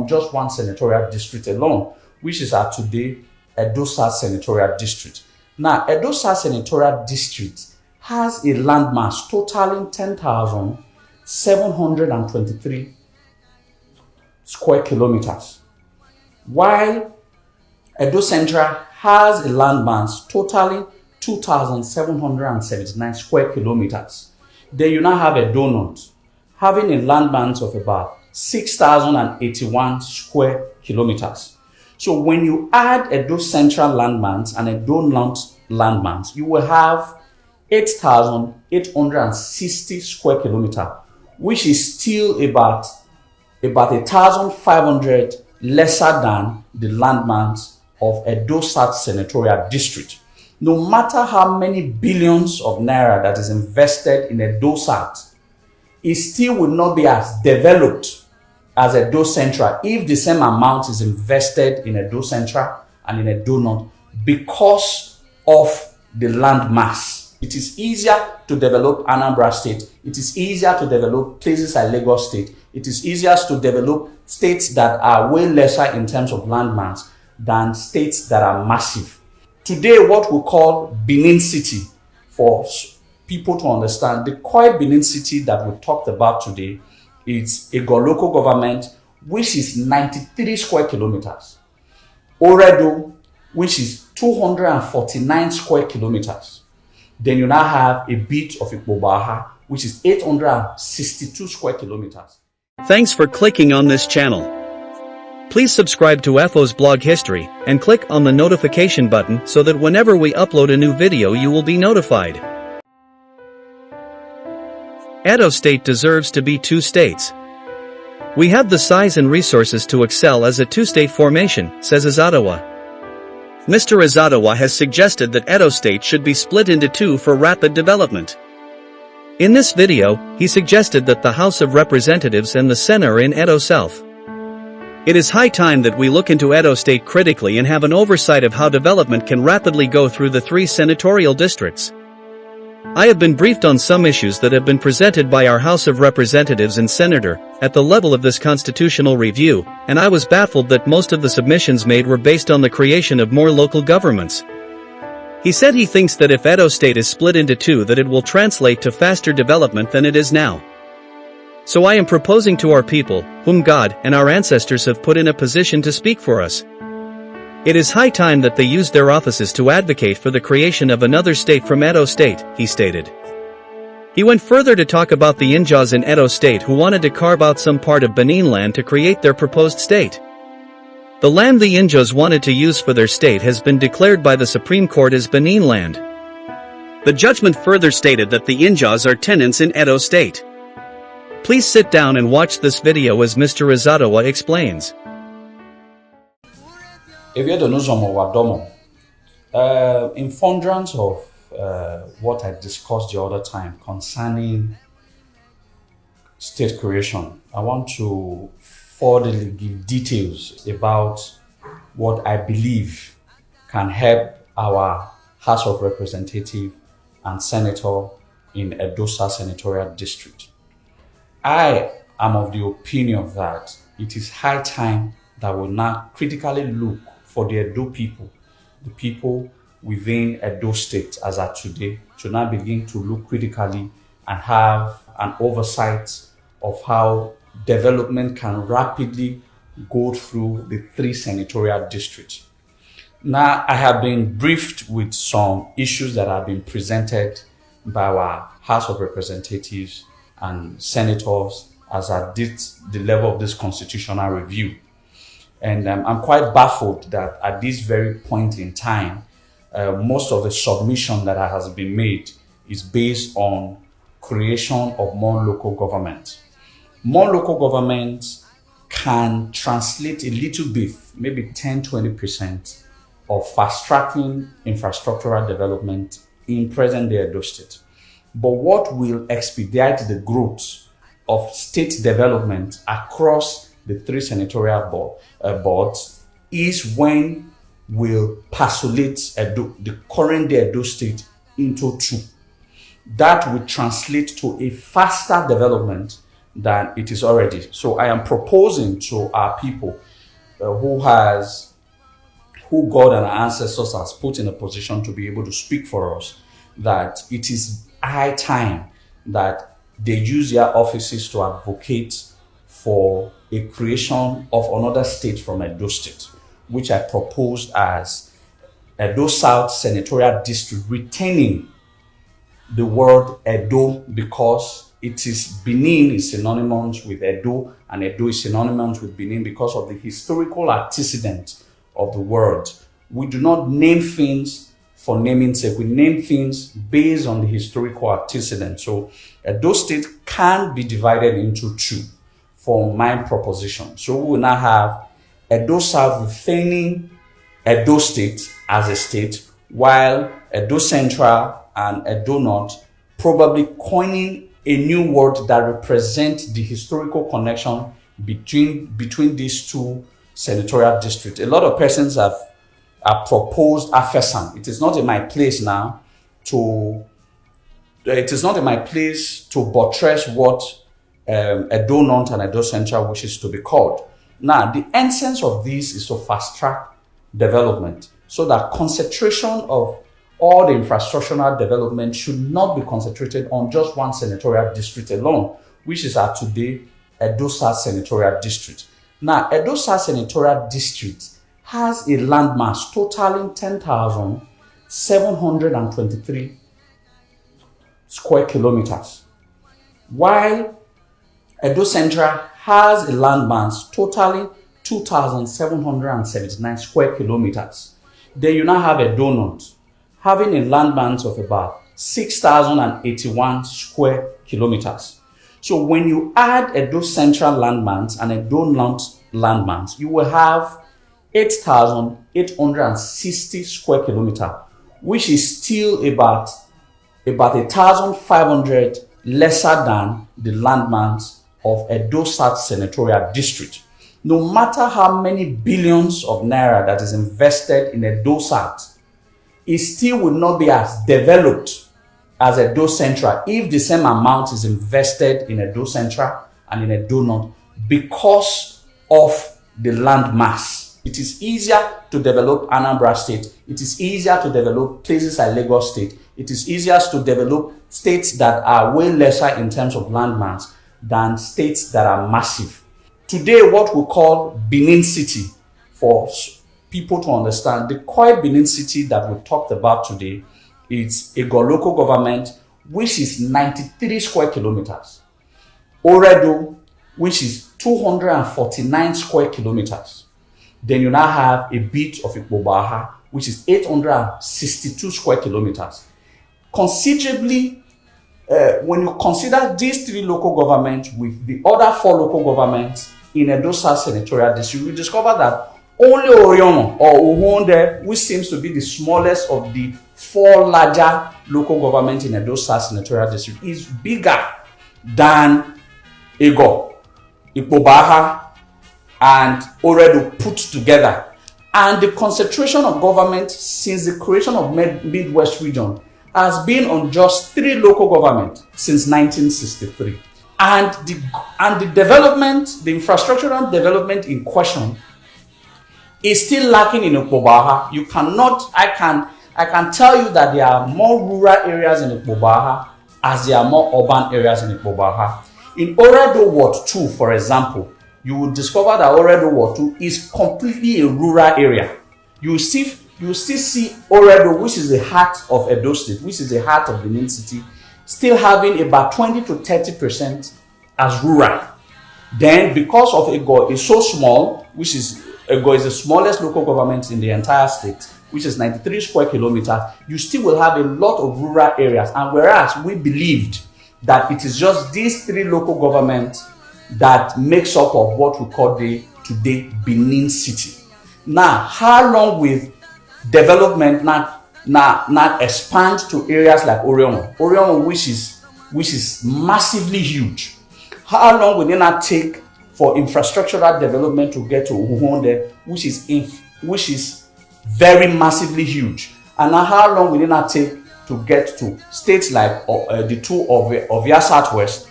on just one senatorial district alone, which is at today Edo South Senatorial District. Now, Edo South Senatorial District has a landmass totaling 10,723 square kilometers, while Edo Central has a landmass totaling 2,779 square kilometers. Then you now have Edo North, having a landmass of about 6,081 square kilometers. So when you add Edo Central landmass and Edo North landmass, you will have 8,860 square kilometers, which is still about 1,500 lesser than the landmass of Edo South Senatorial District. No matter how many billions of naira that is invested in Edo South, it still will not be as developed as Edo Central if the same amount is invested in Edo Central and in Edo North because of the land mass. It is easier to develop Anambra State. It is easier to develop places like Lagos State. It is easier to develop states that are way lesser in terms of land mass than states that are massive. Today, what we call Benin City, for people to understand, the core Benin City that we talked about today is a local government which is 93 square kilometers. Oredo, which is 249 square kilometers. Then you now have a bit of Ikpobaha, which is 862 square kilometers. Thanks for clicking on this channel. Please subscribe to FO's blog history and click on the notification button so that whenever we upload a new video you will be notified. Edo State deserves to be two states. We have the size and resources to excel as a two-state formation, says Izoduwa. Mr. Izoduwa has suggested that Edo State should be split into two for rapid development. In this video, he suggested that the House of Representatives and the Senate are in Edo South. It is high time that we look into Edo State critically and have an oversight of how development can rapidly go through the three senatorial districts. I have been briefed on some issues that have been presented by our House of Representatives and Senator at the level of this constitutional review, and I was baffled that most of the submissions made were based on the creation of more local governments. He said he thinks that if Edo State is split into two that it will translate to faster development than it is now. So I am proposing to our people, whom God and our ancestors have put in a position to speak for us. It is high time that they use their offices to advocate for the creation of another state from Edo State, he stated. He went further to talk about the Injas in Edo State who wanted to carve out some part of Benin land to create their proposed state. The land the Injas wanted to use for their state has been declared by the Supreme Court as Benin land. The judgment further stated that the Injas are tenants in Edo State. Please sit down and watch this video as Mr. Izoduwa explains. If you don't know some of Wadomo, in furtherance of what I discussed the other time concerning state creation, I want to further give details about what I believe can help our House of Representatives and Senator in Edo South Senatorial District. I am of the opinion that it is high time that we now critically look for the Edo people, the people within Edo State as at today, to now begin to look critically and have an oversight of how development can rapidly go through the three senatorial districts. Now, I have been briefed with some issues that have been presented by our House of Representatives and Senators as at the level of this constitutional review. And I'm quite baffled that at this very point in time, most of the submission that has been made is based on creation of more local government. More local government can translate a little bit, maybe 10-20% of fast-tracking infrastructural development in present-day Edo State. But what will expedite the growth of state development across the three senatorial boards is when we'll parcelate the current day Edo State into two. That will translate to a faster development than it is already. So I am proposing to our people who God and our ancestors has put in a position to be able to speak for us, that it is high time that they use their offices to advocate for a creation of another state from Edo State, which I proposed as Edo South Senatorial District, retaining the word Edo because it is Benin is synonymous with Edo, and Edo is synonymous with Benin because of the historical antecedent of the word. We do not name things for naming sake. We name things based on the historical antecedent. So Edo State can be divided into two for my proposition. So we will now have Edo South retaining Edo State as a state, while Edo Central and Edo North probably coining a new word that represents the historical connection between these two senatorial districts. A lot of persons have proposed Afesan. It is not in my place now to buttress what Edo North and Edo Central wishes to be called. Now, the essence of this is to fast track development so that concentration of all the infrastructural development should not be concentrated on just one senatorial district alone, which is at today Edo South Senatorial District. Now, Edo South Senatorial District has a landmass totaling 10,723 square kilometers, while Edo Central has a landmass totaling 2,779 square kilometers. Then you now have Edo North having a landmass of about 6,081 square kilometers. So when you add Edo Central landmass and Edo North landmass, you will have 8,860 square kilometers, which is still about 1,500 lesser than the landmass of Edo South Senatorial District. No matter how many billions of naira that is invested in Edo South, it still will not be as developed as Edo Central if the same amount is invested in Edo Central and in Edo North because of the land mass. It is easier to develop Anambra State. It is easier to develop places like Lagos State. It is easier to develop states that are way lesser in terms of land mass than states that are massive. Today, what we call Benin City, for people to understand, the core Benin City that we talked about today is a local government which is 93 square kilometers. Oredo, which is 249 square kilometers. Then you now have a bit of Ikpobaha, which is 862 square kilometers. Considerably, when you consider these three local governments with the other four local governments in Edo South Senatorial District, you will discover that only Oriomo or Uhonde, which seems to be the smallest of the four larger local governments in Edo South Senatorial District, is bigger than Ego, Ikpobaha, and Oredo put together. And the concentration of government since the creation of Midwest region has been on just three local governments since 1963. And the development, the infrastructural development in question is still lacking in Ikpobaha. I can tell you that there are more rural areas in Ikpobaha as there are more urban areas in Ikpobaha. In Oredo Ward 2, for example, you will discover that Oredo Ward 2 is completely a rural area. You still see Oredo, which is the heart of Edo State, which is the heart of Benin City, still having about 20 to 30% as rural. Then, because of Ego is so small, which is Ego is the smallest local government in the entire state, which is 93 square kilometers, you still will have a lot of rural areas. And whereas we believed that it is just these three local governments that makes up of what we call today Benin City. Now, how long will development not expand to areas like Oriomo, which is massively huge? How long will it not take for infrastructural development to get to Uhonde, which is very massively huge? And now how long will it not take to get to states like the two of Ovia Southwest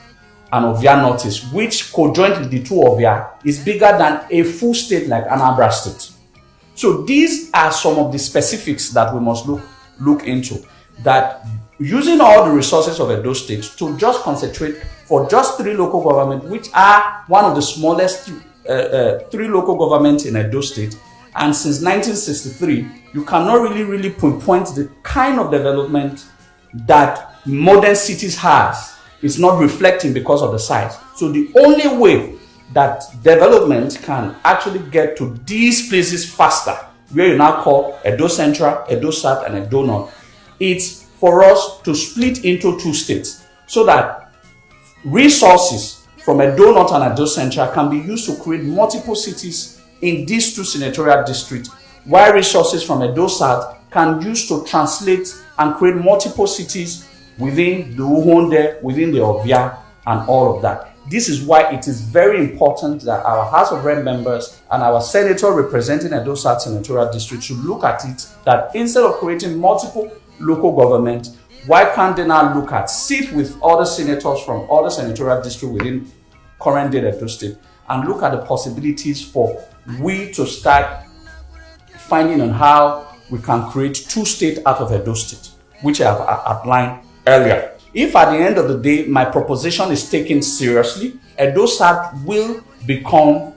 and Ovia Northeast, which conjointly the two Ovia is bigger than a full state like Anambra State. So these are some of the specifics that we must look into, that using all the resources of Edo State to just concentrate for just 3 local governments, which are one of the smallest 3 local governments in Edo State. And since 1963, you cannot really pinpoint the kind of development that modern cities has. It's not reflecting because of the size. So the only way that development can actually get to these places faster, where you now call Edo Central, Edo South, and Edo North, it's for us to split into 2 states so that resources from Edo North and Edo Central can be used to create multiple cities in these 2 senatorial districts, while resources from Edo South can use to translate and create multiple cities within the Uhonde, within the Ovia, and all of that. This is why it is very important that our House of Rep members and our senator representing Edo South Senatorial District should look at it, that instead of creating multiple local governments, why can't they now look at, sit with other senators from other senatorial districts within current day Edo State and look at the possibilities for we to start finding on how we can create 2 states out of Edo State, which I have outlined earlier. If at the end of the day my proposition is taken seriously, Edo South will become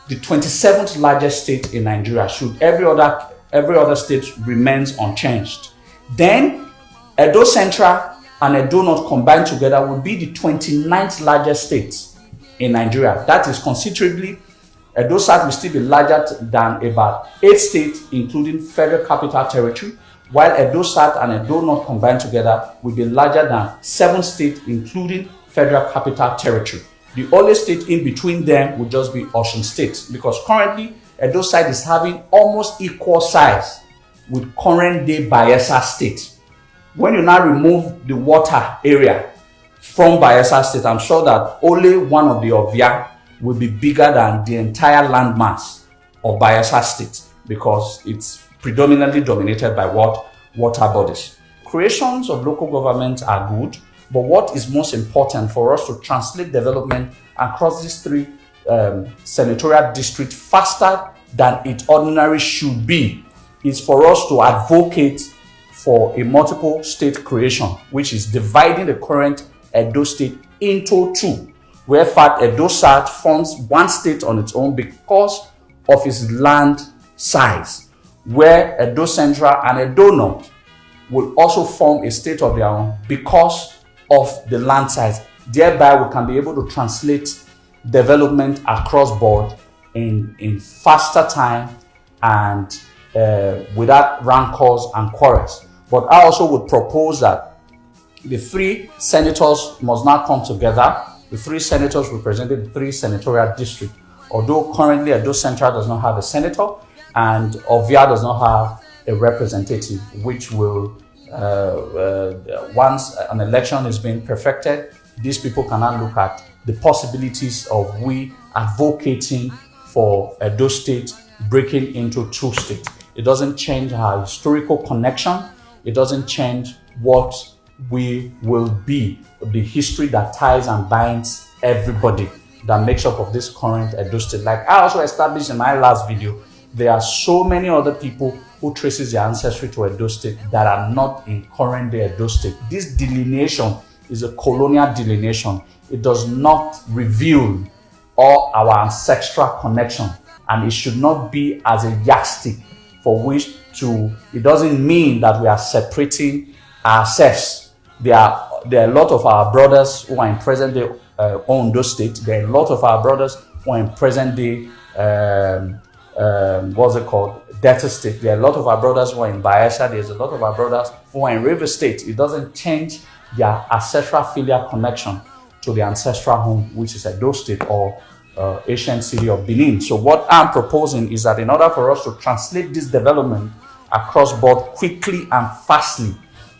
the 27th largest state in Nigeria, should every other state remains unchanged. Then Edo Central and Edo North combined together will be the 29th largest state in Nigeria. That is considerably. Edo South will still be larger than about 8 states, including Federal Capital Territory, while Edo South and Edo North combined together will be larger than 7 states, including Federal Capital Territory. The only state in between them would just be Osun State, because currently Edo South is having almost equal size with current day Bayelsa State. When you now remove the water area from Bayelsa State, I'm sure that only one of the Ovia will be bigger than the entire landmass of Bayelsa State, because it's predominantly dominated by water bodies. Creations of local governments are good, but what is most important for us to translate development across these 3 senatorial districts faster than it ordinarily should be is for us to advocate for a multiple state creation, which is dividing the current Edo State into 2. Where fact Edo South forms 1 state on its own because of its land size, where Edo Central and Edo North will also form a state of their own because of the land size. Thereby, we can be able to translate development across board in faster time and without rancors and quarrels. But I also would propose that the 3 senators must now come together. The 3 senators representing the 3 senatorial districts. Although currently Edo Central does not have a senator and Ovia does not have a representative, which will, once an election is being perfected, these people can now look at the possibilities of we advocating for Edo State breaking into 2 states. It doesn't change our historical connection. It doesn't change what we will be, the history that ties and binds everybody that makes up of this current Edo State. Like I also established in my last video, there are so many other people who traces their ancestry to Edo State that are not in current day Edo State. This delineation is a colonial delineation. It does not reveal all our ancestral connection, and it should not be as a yardstick for which to, it doesn't mean that we are separating ourselves. There are a lot of our brothers who are in present day Ondo State. There are a lot of our brothers who are in present day what's it called, Delta State. There are a lot of our brothers who are in Bayelsa. There's a lot of our brothers who are in River State. It doesn't change their ancestral filial connection to the ancestral home, which is Edo State or ancient city of Benin. So what I'm proposing is that in order for us to translate this development across board quickly and fastly,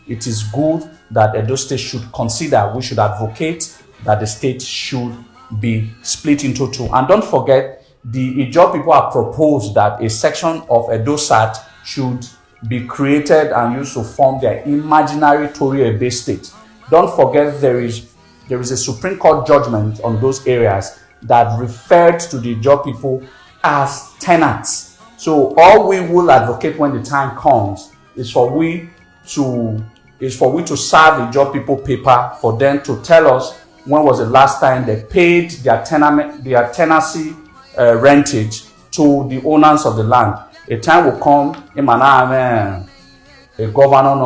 it is good that Edo State should consider, we should advocate that the state should be split into 2. And don't forget, the Ijaw people have proposed that a section of Edo South should be created and used to form their imaginary Tori Ebe state. Don't forget, there is there is a Supreme Court judgment on those areas that referred to the Ijaw people as tenants. So all we will advocate when the time comes is for we to serve the Ijaw people paper for them to tell us when was the last time they paid their tenancy rentage to the owners of the land. A time will come, a governor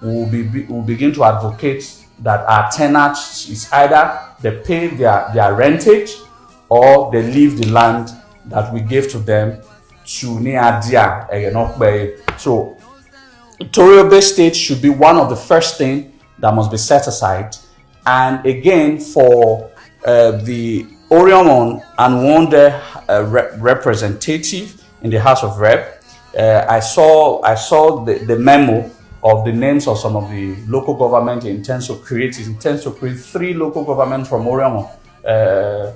will begin to advocate that our tenants is either they pay their rentage or they leave the land that we gave to them to Niadia. So Toriobe State should be one of the first things that must be set aside. And again, for the Orion and Wonder representative in the House of Rep, I saw the memo of the names of some of the local government. It intends to create 3 local governments from Orion.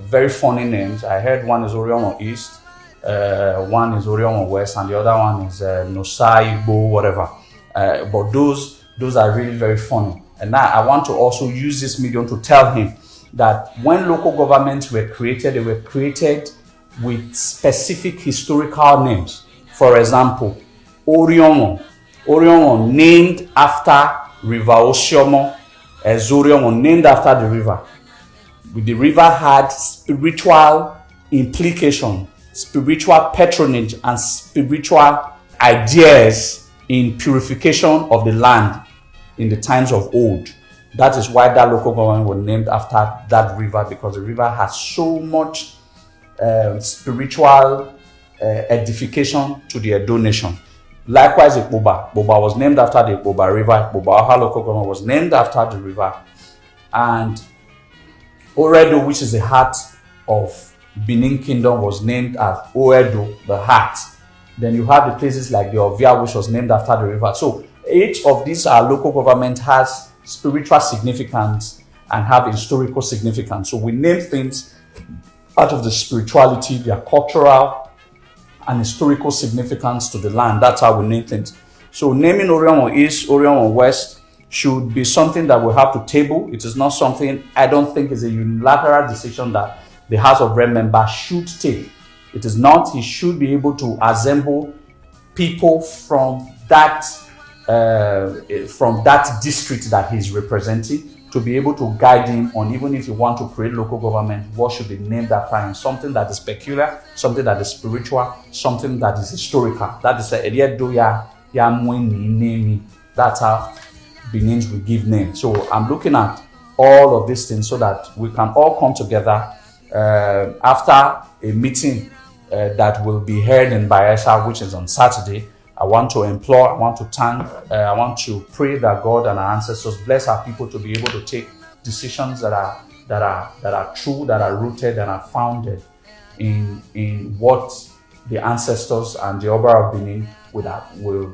Very funny names. I heard one is Orion East, one is Orion West, and the other one is Nosai, Igbo, whatever. But those are really very funny. And now I want to also use this medium to tell him that when local governments were created, they were created with specific historical names. For example, Orion named after River Osiomo, Ezorion named after the river. The river had spiritual implication, spiritual patronage, and spiritual ideas in purification of the land in the times of old. That is why that local government was named after that river, because the river has so much spiritual edification to the Edo nation. Likewise, Boba was named after the Boba River. Boba local government was named after the river. And Oredo, which is the heart of Benin Kingdom, was named as Oedo, the heart. Then you have the places like the Ovia, which was named after the river. So each of these local government has spiritual significance and have historical significance. So we name things out of the spirituality, their cultural and historical significance to the land. That's how we name things. So naming Orion East, Orion West should be something that we have to table. It is not something, I don't think, is a unilateral decision that the House of Rep member should take. It is not. He should be able to assemble people from that district that he's representing to be able to guide him on, even if you want to create local government, what should be named after him. Something that is peculiar, something that is spiritual, something that is historical. That is that's how Benins will give names. So I'm looking at all of these things so that we can all come together after a meeting that will be held in Bayelsa, which is on Saturday. I want to implore, I want to thank, I want to pray that God and our ancestors bless our people to be able to take decisions that are true, that are rooted and are founded in what the ancestors and the Oba of Benin will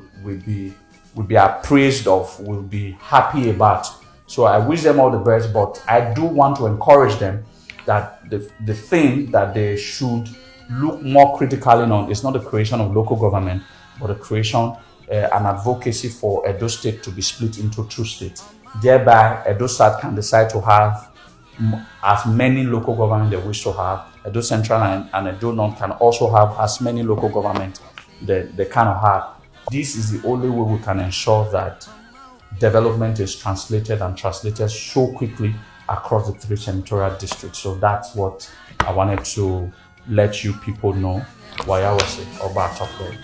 be appraised of, will be happy about. So I wish them all the best, but I do want to encourage them that the thing that they should look more critically on is not the creation of local government, but the creation and advocacy for Edo State to be split into 2 states. Thereby, Edo State can decide to have as many local government they wish to have. Edo Central and Edo North can also have as many local government they cannot have. This is the only way we can ensure that development is translated so quickly across the 3 senatorial districts. So that's what I wanted to let you people know. Wayawase Oba Atokwe.